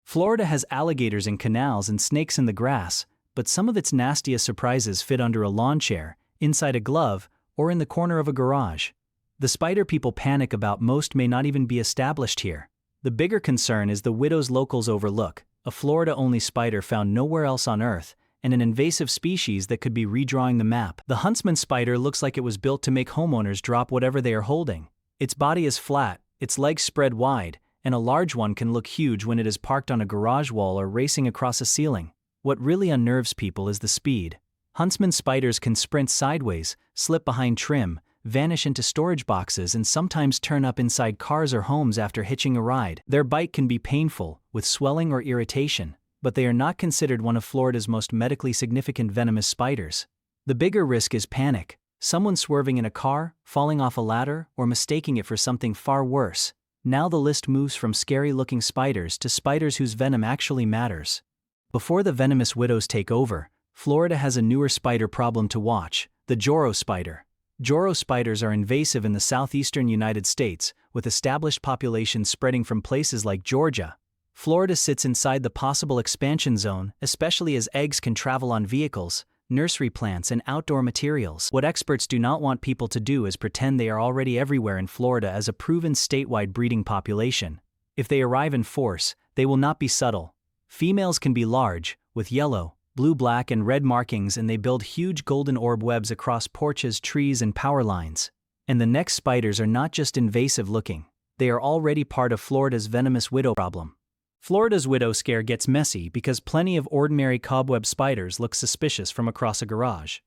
Florida has alligators in canals and snakes in the grass, but some of its nastiest surprises fit under a lawn chair, inside a glove, or in the corner of a garage. The spider people panic about most may not even be established here. The bigger concern is the widows locals overlook, a Florida-only spider found nowhere else on Earth, and an invasive species that could be redrawing the map. The Huntsman spider looks like it was built to make homeowners drop whatever they are holding. Its body is flat, its legs spread wide, and a large one can look huge when it is parked on a garage wall or racing across a ceiling. What really unnerves people is the speed. Huntsman spiders can sprint sideways, slip behind trim, vanish into storage boxes, and sometimes turn up inside cars or homes after hitching a ride. Their bite can be painful, with swelling or irritation, but they are not considered one of Florida's most medically significant venomous spiders. The bigger risk is panic, someone swerving in a car, falling off a ladder, or mistaking it for something far worse. Now the list moves from scary-looking spiders to spiders whose venom actually matters. Before the venomous widows take over, Florida has a newer spider problem to watch: the Joro spider. Joro spiders are invasive in the southeastern United States, with established populations spreading from places like Georgia. Florida sits inside the possible expansion zone, especially as eggs can travel on vehicles, nursery plants, and outdoor materials. What experts do not want people to do is pretend they are already everywhere in Florida as a proven statewide breeding population. If they arrive in force, they will not be subtle. Females can be large, with yellow, blue, black, and red markings, and they build huge golden orb webs across porches, trees, and power lines. And the next spiders are not just invasive looking, they are already part of Florida's venomous widow problem. Florida's widow scare gets messy because plenty of ordinary cobweb spiders look suspicious from across a garage.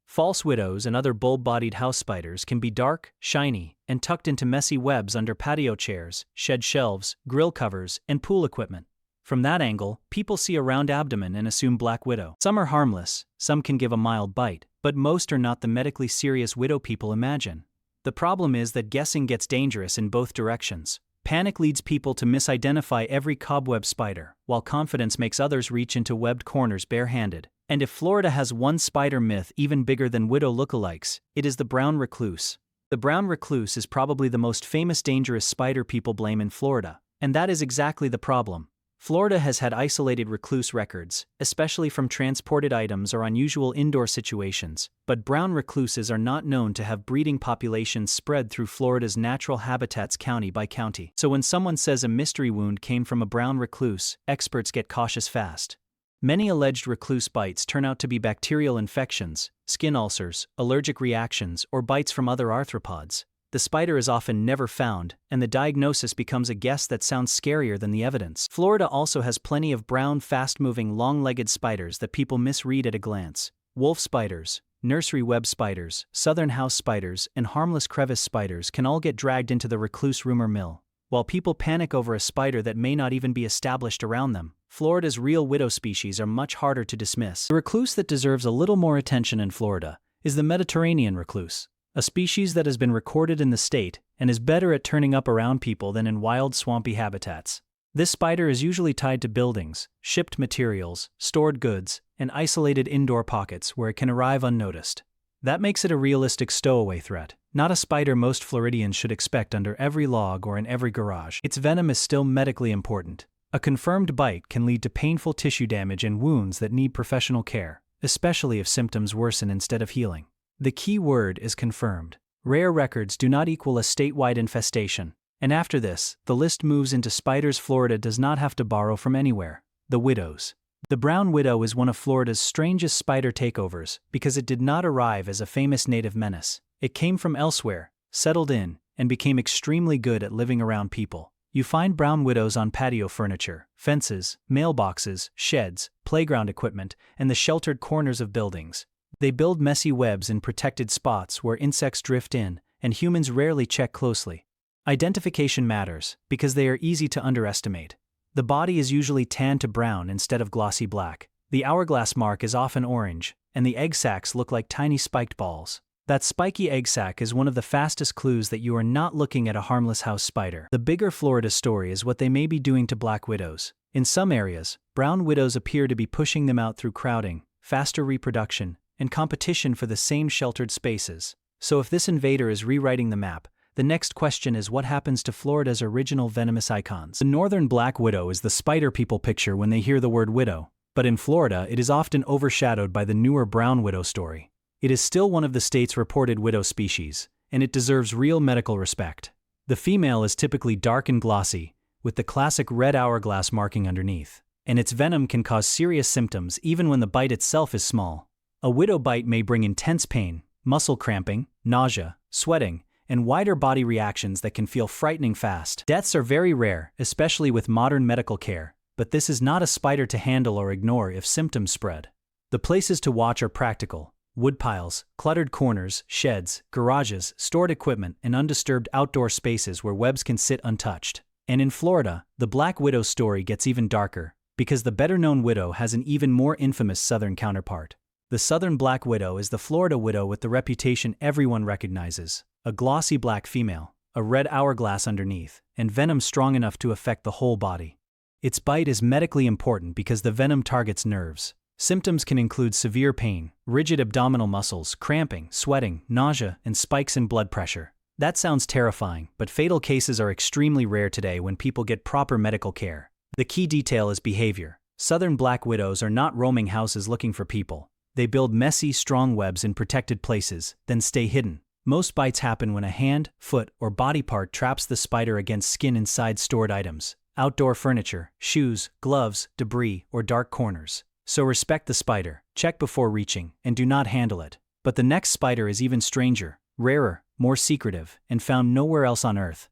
False widows and other bulb-bodied house spiders can be dark, shiny, and tucked into messy webs under patio chairs, shed shelves, grill covers, and pool equipment. From that angle, people see a round abdomen and assume black widow. Some are harmless, some can give a mild bite, but most are not the medically serious widow people imagine. The problem is that guessing gets dangerous in both directions. Panic leads people to misidentify every cobweb spider, while confidence makes others reach into webbed corners barehanded. And if Florida has one spider myth even bigger than widow lookalikes, it is the brown recluse. The brown recluse is probably the most famous dangerous spider people blame in Florida, and that is exactly the problem. Florida has had isolated recluse records, especially from transported items or unusual indoor situations, but brown recluses are not known to have breeding populations spread through Florida's natural habitats county by county. So when someone says a mystery wound came from a brown recluse, experts get cautious fast. Many alleged recluse bites turn out to be bacterial infections, skin ulcers, allergic reactions, or bites from other arthropods. The spider is often never found, and the diagnosis becomes a guess that sounds scarier than the evidence. Florida also has plenty of brown, fast-moving, long-legged spiders that people misread at a glance. Wolf spiders, nursery web spiders, southern house spiders, and harmless crevice spiders can all get dragged into the recluse rumor mill. While people panic over a spider that may not even be established around them, Florida's real widow species are much harder to dismiss. The recluse that deserves a little more attention in Florida is the Mediterranean recluse, a species that has been recorded in the state and is better at turning up around people than in wild, swampy habitats. This spider is usually tied to buildings, shipped materials, stored goods, and isolated indoor pockets where it can arrive unnoticed. That makes it a realistic stowaway threat, not a spider most Floridians should expect under every log or in every garage. Its venom is still medically important. A confirmed bite can lead to painful tissue damage and wounds that need professional care, especially if symptoms worsen instead of healing. The key word is confirmed. Rare records do not equal a statewide infestation. And after this, the list moves into spiders Florida does not have to borrow from anywhere: the widows. The brown widow is one of Florida's strangest spider takeovers because it did not arrive as a famous native menace. It came from elsewhere, settled in, and became extremely good at living around people. You find brown widows on patio furniture, fences, mailboxes, sheds, playground equipment, and the sheltered corners of buildings. They build messy webs in protected spots where insects drift in, and humans rarely check closely. Identification matters, because they are easy to underestimate. The body is usually tan to brown instead of glossy black. The hourglass mark is often orange, and the egg sacs look like tiny spiked balls. That spiky egg sac is one of the fastest clues that you are not looking at a harmless house spider. The bigger Florida story is what they may be doing to black widows. In some areas, brown widows appear to be pushing them out through crowding, faster reproduction, and competition for the same sheltered spaces. So if this invader is rewriting the map, The next question is, what happens to Florida's original venomous icons? The northern black widow is the spider people picture when they hear the word widow, but in Florida it is often overshadowed by the newer brown widow story. It is still one of the state's reported widow species, and it deserves real medical respect. The female is typically dark and glossy, with the classic red hourglass marking underneath, and its venom can cause serious symptoms even when the bite itself is small. A widow bite may bring intense pain, muscle cramping, nausea, sweating, and wider body reactions that can feel frightening fast. Deaths are very rare, especially with modern medical care, but this is not a spider to handle or ignore if symptoms spread. The places to watch are practical: woodpiles, cluttered corners, sheds, garages, stored equipment, and undisturbed outdoor spaces where webs can sit untouched. And in Florida, the black widow story gets even darker, because the better-known widow has an even more infamous southern counterpart. The southern black widow is the Florida widow with the reputation everyone recognizes: a glossy black female, a red hourglass underneath, and venom strong enough to affect the whole body. Its bite is medically important because the venom targets nerves. Symptoms can include severe pain, rigid abdominal muscles, cramping, sweating, nausea, and spikes in blood pressure. That sounds terrifying, but fatal cases are extremely rare today when people get proper medical care. The key detail is behavior. Southern black widows are not roaming houses looking for people. They build messy, strong webs in protected places, then stay hidden. Most bites happen when a hand, foot, or body part traps the spider against skin inside stored items, outdoor furniture, shoes, gloves, debris, or dark corners. So respect the spider, check before reaching, and do not handle it. But the next spider is even stranger, rarer, more secretive, and found nowhere else on Earth.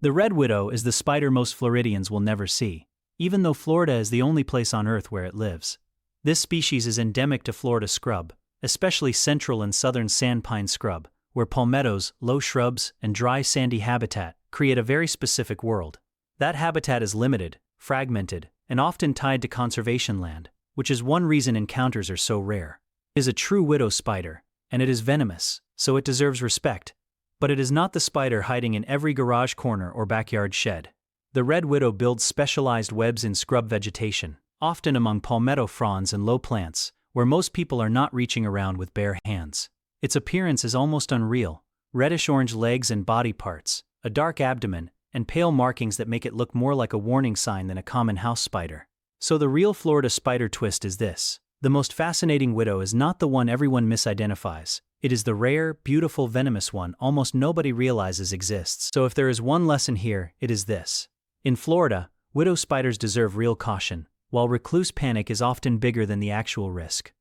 The red widow is the spider most Floridians will never see, even though Florida is the only place on Earth where it lives. This species is endemic to Florida scrub, especially central and southern sandpine scrub, where palmettos, low shrubs, and dry sandy habitat create a very specific world. That habitat is limited, fragmented, and often tied to conservation land, which is one reason encounters are so rare. It is a true widow spider, and it is venomous, so it deserves respect. But it is not the spider hiding in every garage corner or backyard shed. The red widow builds specialized webs in scrub vegetation, often among palmetto fronds and low plants, where most people are not reaching around with bare hands. Its appearance is almost unreal: reddish-orange legs and body parts, a dark abdomen, and pale markings that make it look more like a warning sign than a common house spider. So the real Florida spider twist is this: the most fascinating widow is not the one everyone misidentifies. It is the rare, beautiful, venomous one almost nobody realizes exists. So if there is one lesson here, it is this: in Florida, widow spiders deserve real caution, while recluse panic is often bigger than the actual risk.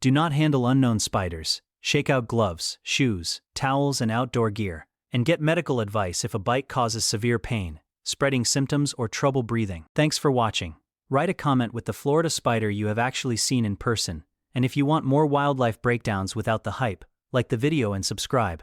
Do not handle unknown spiders. Shake out gloves, shoes, towels, and outdoor gear, and get medical advice if a bite causes severe pain, spreading symptoms, or trouble breathing. Thanks for watching. Write a comment with the Florida spider you have actually seen in person, and if you want more wildlife breakdowns without the hype, like the video and subscribe.